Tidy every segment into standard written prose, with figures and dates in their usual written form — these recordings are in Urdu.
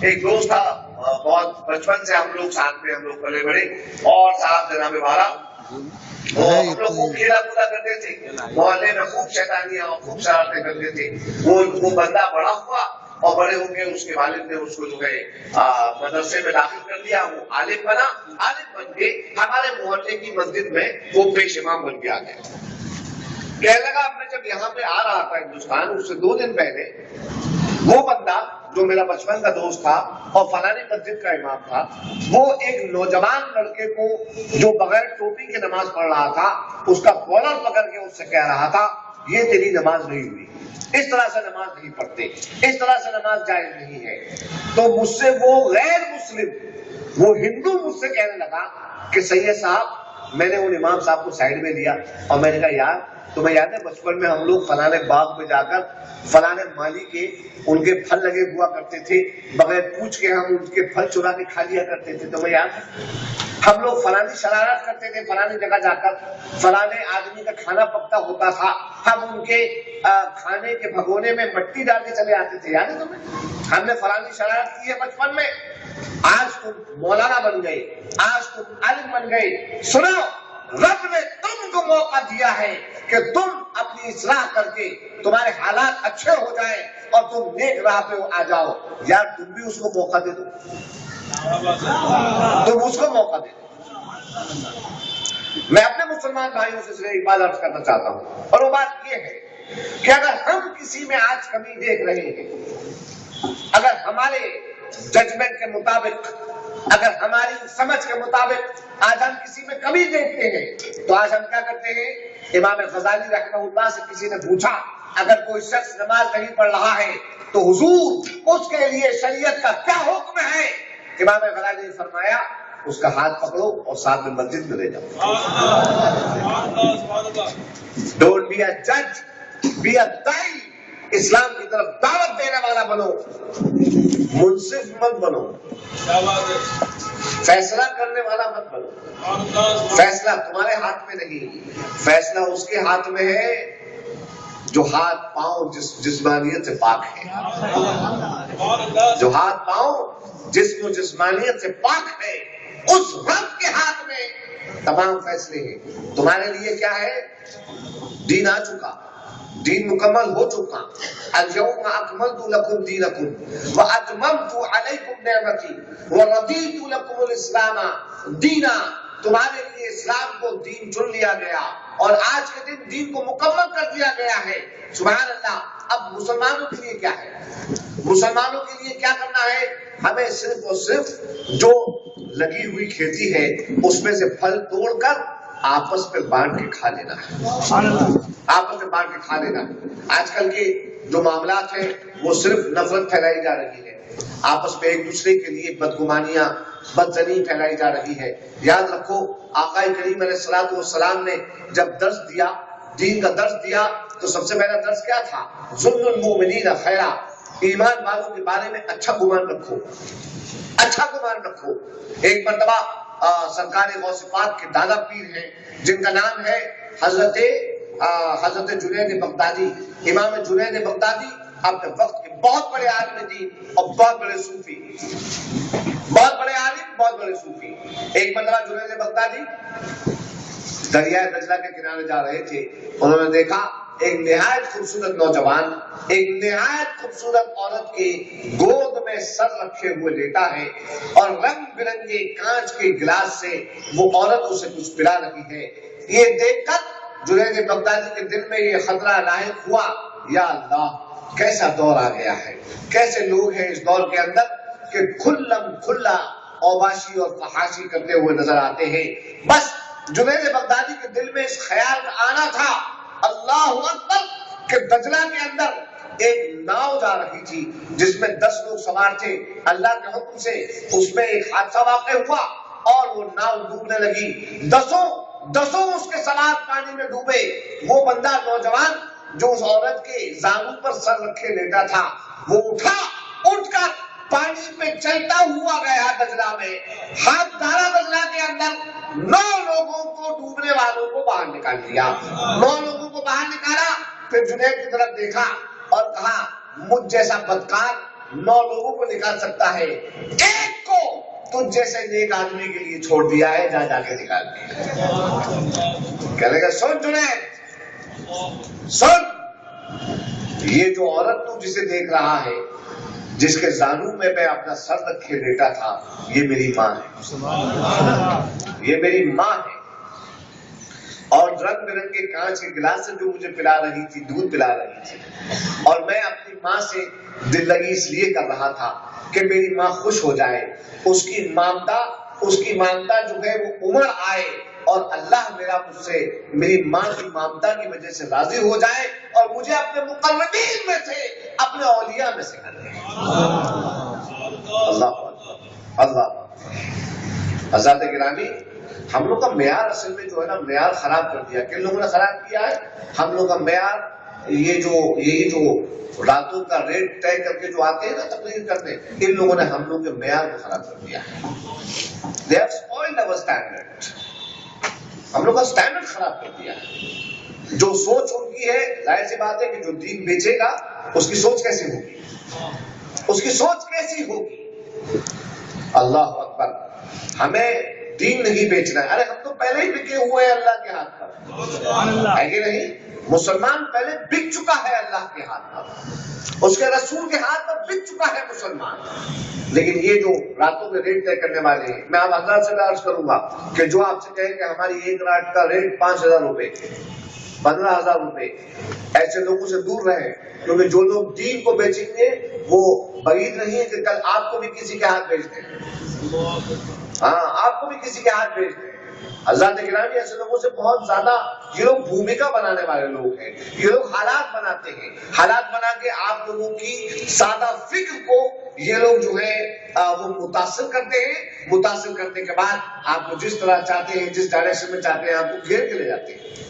ایک دوست تھا، بہت بچپن سے ہم لوگ ساتھ میں ہم لوگ پلے بڑے، اور صاحب جناب والا ہم لوگ خوب کھیلا کودا کرتے تھے، محلے میں خوب شیطانیاں اور خوب شرارتیں کرتے تھے۔ وہ بندہ بڑا ہوا اور بڑے ہو کے اس کے والد نے اس کو جو ہے مدرسے میں داخل کر دیا، وہ عالم بنا، عالم بن کے ہمارے محلے کی مسجد میں وہ پیش امام بن کے آ گیا۔ کہنے لگا میں جب یہاں پہ آ رہا تھا ہندوستان، اس سے 2 دن پہلے وہ بندہ جو میرا بچپن کا دوست تھا اور فلانی مسجد کا امام تھا، وہ ایک نوجوان لڑکے کو جو بغیر ٹوپی کے نماز پڑھ رہا تھا، اس کا کالر پکڑ کے اس سے کہہ رہا تھا یہ تیری نماز نہیں ہوئی، اس طرح سے نماز نہیں پڑھتے، اس طرح سے نماز جائز نہیں ہے۔ تو مجھ سے وہ غیر مسلم، وہ ہندو مجھ سے کہنے لگا کہ سید صاحب، میں نے ان امام صاحب کو سائڈ میں لیا اور میں نے کہا یار تمہیں یاد ہے بچپن میں ہم لوگ فلانے باغ میں جا کر فلانے مالی کے ان کے پھل لگے ہوا کرتے تھے، بغیر پوچھ کے ہم ان کے پھل چرا کے کھا لیا کرتے تھے، تمہیں یاد ہے؟ ہم لوگ فلانی شرارت کرتے تھے، فلانی جگہ جا کر فلانے آدمی کا کھانا پکتا ہوتا تھا، ہم ان کے کھانے کے بھگونے میں مٹی ڈال کے چلے آتے تھے، یاد ہے تمہیں؟ ہم نے فلانی شرارت کی ہے بچپن میں۔ آج تم مولانا بن گئے، آج تم عالم بن گئے، سنو رب نے تم کو موقع دیا ہے کہ تم اپنی اصلاح کر کے تمہارے حالات اچھے ہو جائیں اور تم نیک راہ پہ آ جاؤ۔ یار تم بھی اس کو موقع دے دو، تم اس کو موقع دے دو۔ میں اپنے مسلمان بھائیوں سے صرف ایک بات عرض کرنا چاہتا ہوں، اور وہ بات یہ ہے کہ اگر ہم کسی میں آج کمی دیکھ رہے ہیں، اگر ہمارے ججمنٹ کے مطابق، اگر ہماری سمجھ کے مطابق آج ہم کسی میں کمی دیکھتے ہیں، تو آج ہم کیا کرتے ہیں؟ امام غزالی رحمہ اللہ سے کسی نے پوچھا اگر کوئی شخص نماز نہیں پڑھ رہا ہے تو حضور اس کے لیے شریعت کا کیا حکم ہے؟ امام غزالی نے فرمایا اس کا ہاتھ پکڑو اور ساتھ میں مسجد میں لے جاؤ۔ ڈونٹ بی اے جج، بی اے دائی، اسلام کی طرف دعوت دینے والا بنو، منصف مت بنو، فیصلہ کرنے والا مت بنو۔ فیصلہ تمہارے ہاتھ میں نہیں، فیصلہ اس کے ہاتھ میں ہے جو ہاتھ پاؤں جسمانیت سے پاک ہے، جو ہاتھ پاؤں جسم و جسمانیت سے پاک ہے، اس رب کے ہاتھ میں تمام فیصلے ہیں۔ تمہارے لیے کیا ہے؟ دین آ چکا، دین مکمل ہو چکا۔ اليوم اکملت لکم دینکم واتممت علیکم نعمتی ورضیت لکم الاسلام دینا۔ تمہارے لیے اسلام کو دین چن لیا گیا اور آج کے دن دین کو مکمل کر دیا گیا ہے۔ سبحان اللہ۔ اب مسلمانوں کے لیے کیا ہے؟ مسلمانوں کے لیے کیا کرنا ہے؟ ہمیں صرف اور صرف جو لگی ہوئی کھیتی ہے اس میں سے پھل توڑ کر آپس میں بانٹ کے کھا لینا ہے، آپس میں بانٹ کے کھا لینا ہے۔ آج کل کے جو معاملات ہیں وہ صرف نفرت پھیلائی جا رہی ہے، آپس میں ایک دوسرے کے لیے بدگمانیاں، بدزنی پھیلائی جا رہی ہے۔ یاد رکھو آقا کریم علیہ الصلوۃ والسلام نے جب درس دیا، دین کا درس دیا، تو سب سے پہلا درس کیا تھا؟ ظن المؤمنین خیرا، ایمان والوں کے بارے میں اچھا گمان رکھو، اچھا گمان رکھو۔ ایک مرتبہ سرکار غوث پاک کے دادا پیر ہیں جن کا نام ہے حضرت جنید بغدادی، امام جنید بغدادی اپنے وقت کے بہت بڑے عالم دین اور بہت بڑے صوفی، بہت بڑے عالم، بہت بڑے صوفی۔ ایک مرتبہ جنید بغدادی دریائے دجلہ کے کنارے جا رہے تھے، انہوں نے دیکھا ایک نہایت خوبصورت نوجوان ایک نہایت خوبصورت عورت کے گود میں سر رکھے ہوئے لیٹا ہے اور رنگ برنگے کانچ کے گلاس سے وہ عورت اسے کچھ پلا رہی ہے۔ یہ دیکھ کر جنید بغدادی کے دل میں یہ خطرہ لاحق ہوا، یا اللہ کیسا دور آ گیا ہے، کیسے لوگ ہیں اس دور کے اندر کہ کھلم کھلا اوباشی اور فحاشی کرتے ہوئے نظر آتے ہیں۔ بس جنید بغدادی کے دل میں اس خیال کا آنا تھا، اللہ اکبر، کہ دجلہ کے اندر ایک ناؤ جا رہی تھی جس میں 10 لوگ سوار تھے۔ اللہ کے حکم سے اس میں ایک حادثہ واقع ہوا اور وہ ناؤ ڈوبنے لگی، دسوں اس کے سوار پانی میں ڈوبے۔ وہ بندہ نوجوان جو اس عورت کے زانو پر سر رکھے لیٹا تھا، وہ اٹھ کر پانی پہ چلتا ہوا گیا دجلہ میں، ہاتھ ڈالا دجلہ کے اندر، 9 لوگوں کو ڈوبنے والوں کو باہر نکال دیا، 9 لوگوں کو باہر نکالا۔ پھر جنید کی طرف دیکھا اور کہا مجھ جیسا بدکار 9 لوگوں کو نکال سکتا ہے، ایک کو تجھ جیسے نیک آدمی کے لیے چھوڑ دیا ہے، جا کے نکال دیا۔ کہنے گا سن جنید سن، یہ جو عورت تو جسے دیکھ رہا ہے، جس کے زانوں میں میں اپنا سر رکھے لیٹا تھا، یہ میری ماں ہے، یہ میری ماں ہے۔ اور رنگ برنگ کے کانچ کے گلاس سے جو مجھے پلا رہی تھی، دودھ پلا رہی تھی، اور میں اپنی ماں سے دل لگی اس لیے کر رہا تھا کہ میری ماں خوش ہو جائے، اس کی مامتا جو ہے وہ عمر آئے، اور اللہ میرا مجھ سے میری ماں کی مامتا کی وجہ سے راضی ہو جائے، اور مجھے اپنے مقربین میں سے، اپنے اولیاء میں سے کر دے۔ اللہ اللہ حضرات گرامی، ہم لوگ کا معیار اصل میں جو ہے نا، معیار خراب کر دیا۔ کن لوگوں نے خراب کیا ہے؟ ہم لوگ کا معیار یہی جو راتوں کا ریٹ طے کر کے جو آتے ہیں نا تقریر کرنے، ان لوگوں نے ہم لوگ کے معیار کو خراب کر دیا ہے۔ They have spoiled our standard۔ ہم لوگ کا اسٹینڈرڈ خراب کر دیا ہے۔ جو سوچ ان کی ہے، ظاہر سی بات ہے کہ جو دین بیچے گا اس کی سوچ کیسی ہوگی، اس کی سوچ کیسی ہوگی۔ اللہ اکبر، ہمیں دین نہیں بیچنا ہے۔ ارے ہم تو پہلے ہی بکے ہوئے ہیں اللہ کے ہاتھ پر، ہے کہ نہیں؟ مسلمان پہلے بک چکا ہے اللہ کے ہاتھ پر، اس کے رسول کے ہاتھ پر بک چکا ہے مسلمان۔ لیکن یہ جو راتوں میں ریٹ طے کرنے والے ہیں، میں آپ حضرات سے عرض کروں گا کہ جو آپ سے کہے کہ ہماری ایک رات کا ریٹ 5,000 روپے، 15,000 روپے، ایسے لوگوں سے دور رہیں، کیونکہ جو لوگ دین کو بیچیں گے وہ بعید نہیں ہے کہ کل آپ کو بھی کسی کے ہاتھ بیچ دیں۔ ہاں، آپ کو بھی کسی کے ہاتھ بیچ دیں۔ حضرات گرامی، ایسے لوگوں سے بہت زیادہ یہ لوگ بھومکا بنانے والے لوگ ہیں، یہ لوگ حالات بناتے ہیں، حالات بنا کے آپ لوگوں کی سادہ فکر کو یہ لوگ جو ہے وہ متاثر کرتے ہیں، متاثر کرنے کے بعد آپ کو جس طرح چاہتے ہیں، جس ڈائریکشن میں چاہتے ہیں، آپ کو گھیر کے لے جاتے ہیں۔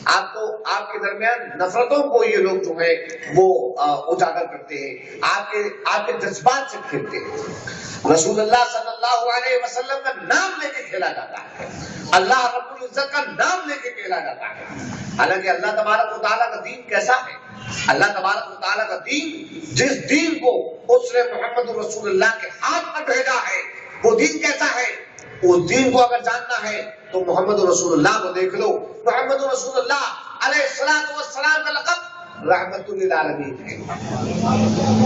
آپ کے درمیان نفرتوں کو یہ لوگ جو ہے وہ اجاگر کرتے ہیں، آپ کے جذبات سے کھیلتے ہیں۔ رسول اللہ صلی اللہ علیہ وسلم کا نام لے کے کھیلا جاتا ہے، اللہ رب العزت کا نام لے کے کھیلا جاتا ہے۔ حالانکہ اللہ تبارک و تعالیٰ کا دین کیسا ہے؟ اللہ تبارک و تعالیٰ کا دین، جس دین کو اس نے محمد رسول اللہ کے ہاتھ پر بھیجا ہے، وہ دین کیسا ہے؟ اس دین کو اگر جاننا ہے تو محمد رسول اللہ کو دیکھ لو۔ محمد رسول اللہ علیہ الصلوۃ والسلام کا لقب رحمت للعالمین ہے۔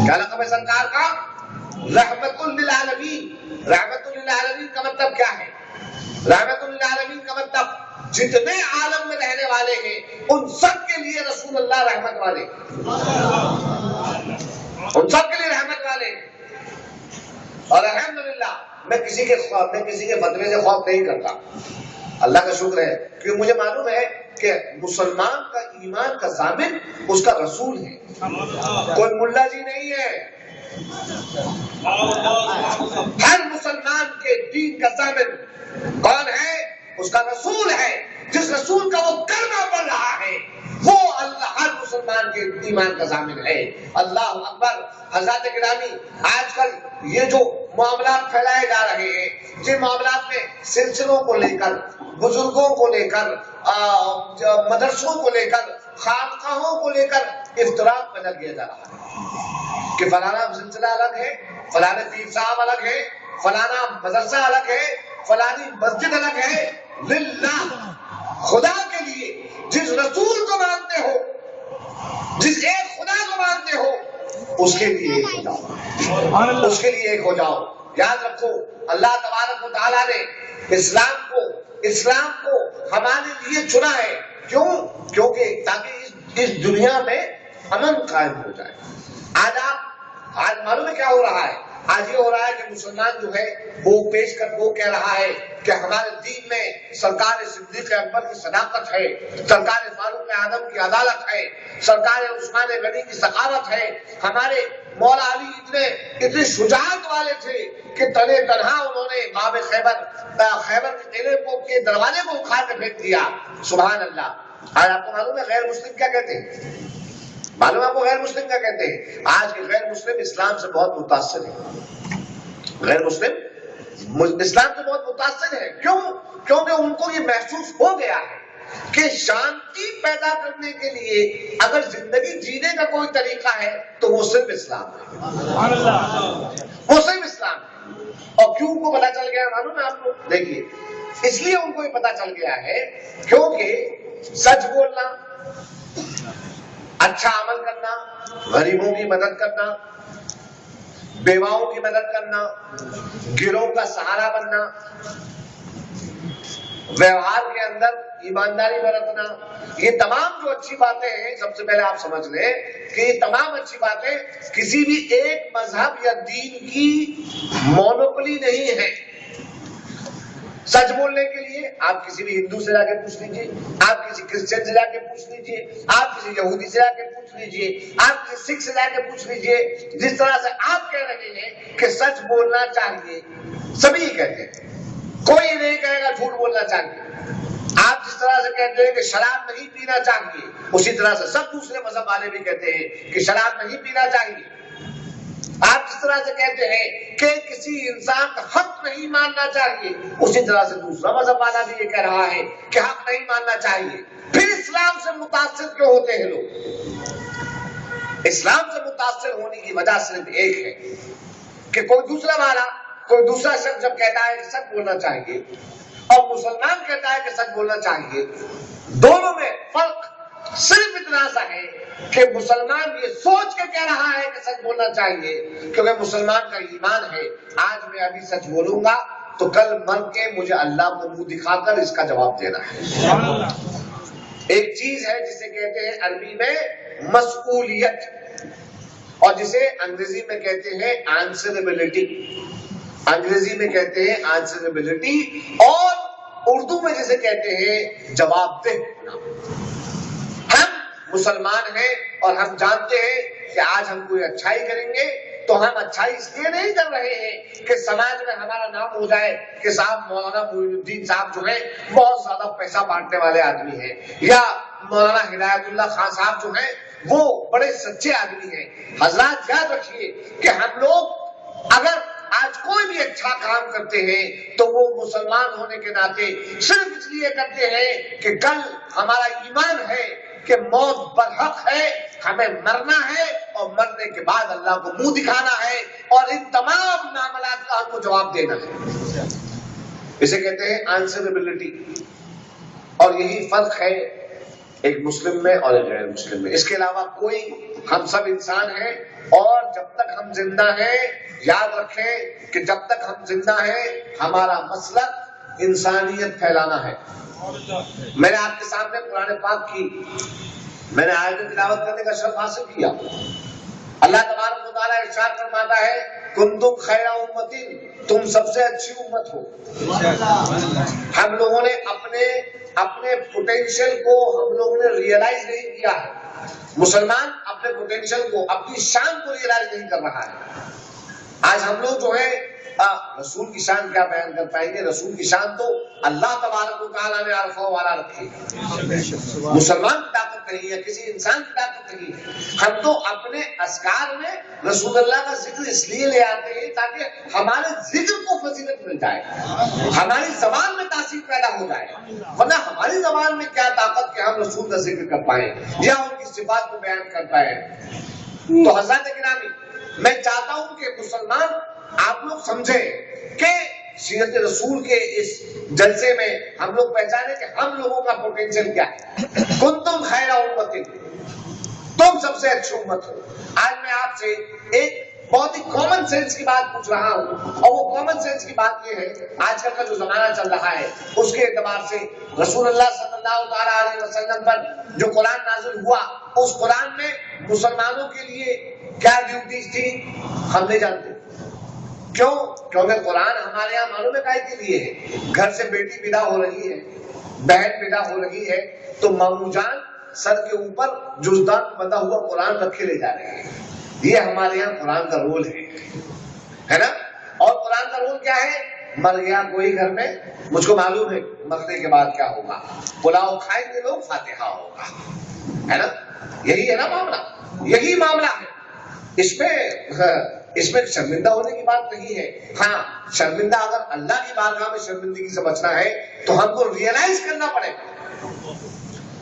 کیا لقب ہے سرکار کا؟ رحمت للعالمین۔ رحمت للعالمین کا مطلب کیا ہے؟ رحمت للعالمین کا مطلب جتنے عالم میں رہنے والے ہیں ان سب کے لیے رسول اللہ رحمت والے، ان سب کے لیے رحمت والے۔ اور الحمدللہ میں کسی کے فتوے سے خوف نہیں کرتا، اللہ کا شکر ہے، کیونکہ مجھے معلوم ہے کہ مسلمان کا ایمان کا ضامن اس کا رسول ہے، کوئی ملا جی نہیں ہے۔ ہر مسلمان کے دین کا ضامن کون ہے؟ اس کا رسول ہے۔ جس رسول کا وہ کلمہ پڑھ رہا ہے وہ اللہ ہر مسلمان کے ایمان کا ضامن ہے۔ اللہ اکبر۔ حضرات گرامی، آج کل یہ جو معاملات پھیلائے جا رہے ہیں، جن معاملات میں سلسلوں کو لے کر، بزرگوں کو لے کر، مدرسوں کو لے کر، خانقاہوں کو لے کر افتراق پیدا کیا جا رہا ہے کہ فلانا سلسلہ الگ ہے، فلانا پیر صاحب الگ ہے، فلانا مدرسہ الگ ہے، فلانی مسجد الگ ہے۔ للہ، خدا کے لیے جس رسول کو مانتے ہو، جس ایک خدا کو مانتے ہو، اس کے لیے ایک ہو جاؤ، اس کے لیے ایک ہو جاؤ۔ یاد رکھو، اللہ تبارک و تعالیٰ نے اسلام کو ہمارے لیے چنا ہے۔ کیونکہ تاکہ اس دنیا میں امن قائم ہو جائے۔ آج معلوم ہے کیا ہو رہا ہے؟ آج یہ ہو رہا ہے کہ مسلمان جو ہے وہ کہہ رہا ہے کہ ہمارے دین میں سرکار صدیق اکبر کی صداقت ہے، سرکار فاروق اعظم کی عدالت ہے، سرکار عثمان غنی کی سخاوت ہے، ہمارے مولا علی اتنے شجاعت والے تھے کہ تنہا انہوں نے باب خیبر کے قلعے کے دروازے کو اکھاڑ کے پھینک دیا۔ سبحان اللہ۔ آج آپ کو معلوم ہے غیر مسلم کیا کہتے ہیں؟ معلوم آپ کو غیر مسلم کیا کہتے ہیں؟ آج کے غیر مسلم اسلام سے بہت متاثر ہیں۔ غیر مسلم اسلام سے بہت متاثر ہے۔ کیوں؟ کیونکہ ان کو یہ محسوس ہو گیا ہے کہ شانتی پیدا کرنے کے لیے اگر زندگی جینے کا کوئی طریقہ ہے تو وہ صرف اسلام ہے، وہ صرف اسلام ہے۔ اور کیوں ان کو پتا چل گیا معلوم ہے آپ کو؟ دیکھیے، اس لیے ان کو یہ پتا چل گیا ہے کیونکہ سچ بولنا، اچھا عمل کرنا، غریبوں کی مدد کرنا، بیواؤں کی مدد کرنا، گروہ کا سہارا بننا، ویوہار کے اندر ایمانداری برتنا، یہ تمام جو اچھی باتیں ہیں، سب سے پہلے آپ سمجھ لیں کہ یہ تمام اچھی باتیں کسی بھی ایک مذہب یا دین کی مونوپلی نہیں ہے۔ سچ بولنے کے لیے آپ کسی بھی ہندو سے جا کے پوچھ لیجیے، آپ کسی کرسچن سے جا کے پوچھ لیجیے، آپ کسی یہودی سے جا کے پوچھ لیجیے، آپ کسی سکھ سے جا کے پوچھ لیجیے، جس طرح سے آپ کہہ رہے ہیں کہ سچ بولنا چاہیے، سبھی کہتے ہیں، کوئی نہیں کہے گا جھوٹ بولنا چاہیے۔ آپ جس طرح سے کہتے ہیں کہ شراب نہیں پینا چاہیے، اسی طرح سے سب دوسرے مذہب والے بھی کہتے ہیں کہ شراب نہیں پینا چاہیے۔ آپ جس طرح سے کہتے ہیں کہ کسی انسان کا حق نہیں ماننا چاہیے، اسی طرح سے دوسرا مذہب والا بھی یہ کہہ رہا ہے کہ حق نہیں ماننا چاہیے۔ پھر اسلام سے متاثر کیوں ہوتے ہیں لوگ؟ اسلام سے متاثر ہونے کی وجہ صرف ایک ہے کہ کوئی دوسرا شخص جب کہتا ہے کہ سچ بولنا چاہیے اور مسلمان کہتا ہے کہ سچ بولنا چاہیے، دونوں میں فرق صرف اتنا سا ہے کہ مسلمان یہ سوچ کے کہہ رہا ہے کہ سچ بولنا چاہیے کیونکہ مسلمان کا ایمان ہے، آج میں ابھی سچ بولوں گا تو کل مر کے مجھے اللہ کو منہ دکھا کر اس کا جواب دینا ہے۔ ایک چیز ہے جسے کہتے ہیں عربی میں مسئولیت، اور جسے انگریزی میں کہتے ہیں آنسربلٹی، انگریزی میں کہتے ہیں آنسربلٹی، اور اردو میں جسے کہتے ہیں جواب دہ ہونا۔ ہم مسلمان ہیں اور ہم جانتے ہیں کہ آج ہم کوئی اچھائی کریں گے تو ہم اچھائی اس لیے نہیں کر رہے ہیں کہ سماج میں ہمارا نام ہو جائے کہ صاحب مولانا معین الدین صاحب جو ہیں بہت زیادہ پیسہ بانٹنے والے آدمی ہیں، یا مولانا ہدایت اللہ خان صاحب جو ہیں وہ بڑے سچے آدمی ہیں۔ حضرات یاد رکھیے کہ ہم لوگ اگر آج کوئی بھی اچھا کام کرتے ہیں تو وہ مسلمان ہونے کے ناطے صرف اس لیے کرتے ہیں کہ کل ہمارا ایمان ہے کہ موت برحق ہے، ہمیں مرنا ہے اور مرنے کے بعد اللہ کو منہ دکھانا ہے اور ان تمام معاملات کا ہم کو جواب دینا ہے۔ اسے کہتے ہیں آنسربلٹی، اور یہی فرق ہے ایک مسلم میں اور ایک غیر مسلم میں۔ اس کے علاوہ کوئی، ہم سب انسان ہیں اور جب تک ہم زندہ ہیں یاد رکھیں کہ جب تک ہم زندہ ہیں ہمارا مسلک انسانیت پھیلانا ہے۔ میں نے آپ کے سامنے قرآن پاک کی میں نے آیت تلاوت کرنے کا شرف حاصل کیا۔ اللہ تبارک و تعالیٰ ارشاد فرماتا ہے کنتم خیر امت، تم سب سے اچھی امت ہو۔ ہم لوگوں نے اپنے پوٹینشیل کو ہم لوگوں نے ریئلائز نہیں کیا ہے۔ مسلمان اپنے پوٹینشیل کو، اپنی شان کو ریئلائز نہیں کر رہا ہے۔ آج ہم لوگ جو ہے رسول کی شان کیا بیان کر پائیں گے؟ رسول کی شان تو اللہ تبارک و تعالیٰ نے عرفہ والا رکھی ہے، مسلمان کی طاقت نہیں ہے، کسی انسان کی طاقت نہیں ہے۔ ہم تو اپنے اذکار میں رسول اللہ کا ذکر اس لیے لے آتے ہیں تاکہ ہمارے ذکر کو فضیلت مل جائے، ہماری زبان میں تاثیر پیدا ہو جائے، ورنہ ہماری زبان میں کیا طاقت کہ ہم رسول کا ذکر کر پائیں یا ان کی صفات کو بیان کر پائیں۔ تو حضرات گرامی، میں چاہتا ہوں کہ مسلمان آپ لوگ سمجھیں کہ سیرت رسول کے اس جلسے میں ہم لوگ پہچانے کہ ہم لوگوں کا پوٹینشیل کیا ہے۔ کنتم خیر امت، تم سب سے اچھی امت ہو۔ آج میں آپ سے ایک بہت ہی کامن سینس کی بات پوچھ رہا ہوں، اور وہ کامن سینس کی بات یہ ہے آج کل کا جو زمانہ چل رہا ہے اس کے اعتبار سے رسول اللہ صلی اللہ تعالیٰ علیہ وسلم پر جو قرآن نازل ہوا، اس قرآن میں مسلمانوں کے لیے کیا ڈیوٹیز تھی ہم نہیں جانتے۔ کیوں؟ کیونکہ قرآن ہمارے یہاں معلوم ہے کائے کے لیے ہے۔ گھر سے بیٹی ودا ہو رہی ہے، بہن ودا ہو رہی ہے تو مامو جان سر کے اوپر جزدان بندھا ہوا قرآن رکھے لے جا رہے ہیں۔ یہ ہمارے یہاں قرآن کا رول ہے نا؟ اور قرآن کا رول کیا ہے؟ مر گیا کوئی گھر میں، مجھ کو معلوم ہے مرنے کے بعد کیا ہوگا، پلاؤ کھائیں گے لوگ، فاتحہ ہوگا، ہے نا؟ یہی ہے نا معاملہ، یہی معاملہ ہے۔ اس میں اس میں شرمندہ ہونے کی بات نہیں ہے. ہاں شرمندہ اگر اللہ کی بارگاہ میں شرمندگی سے بچنا ہے تو ہم کو ریئلائز کرنا پڑے گا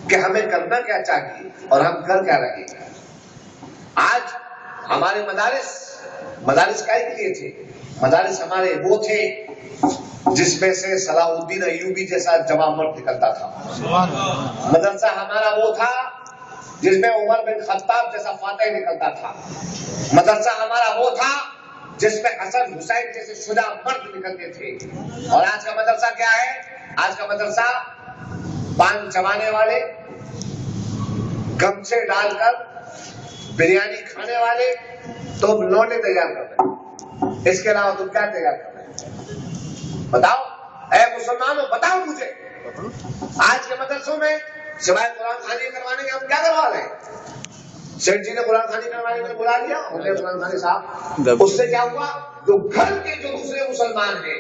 کہ ہمیں کرنا کیا چاہیے اور ہم کر کیا رہے ہیں. آج ہمارے مدارس کیا کے لیے تھے؟ مدارس ہمارے وہ تھے جس میں سے صلاح الدین ایوبی جیسا جوان مرد نکلتا تھا. مدرسہ ہمارا وہ تھا جس میں عمر بن خطاب جیسا فاتح نکلتا تھا. مدرسہ ہمارا وہ تھا جس میں حسن حسین جیسے شجاع مرد نکلتے تھے. اور آج کا مدرسہ کیا ہے؟ آج کا مدرسہ پان چبانے والے، گمچھے ڈال کر بریانی کھانے والے تو لوٹے تیار کر رہے ہیں. اس کے علاوہ تم کیا تیار کر رہے ہیں؟ بتاؤ اے مسلمانوں، بتاؤ مجھے. آج کے مدرسوں میں سوائے قرآن خوانی کروانے کے ہم کیا کروا رہے ہیں؟ سیٹھ جی نے قرآن خوانی کروانے میں بلا لیا، ہو گئے قرآن خوانی صاحب. اس سے کیا ہوا؟ جو گھر کے جو دوسرے مسلمان ہیں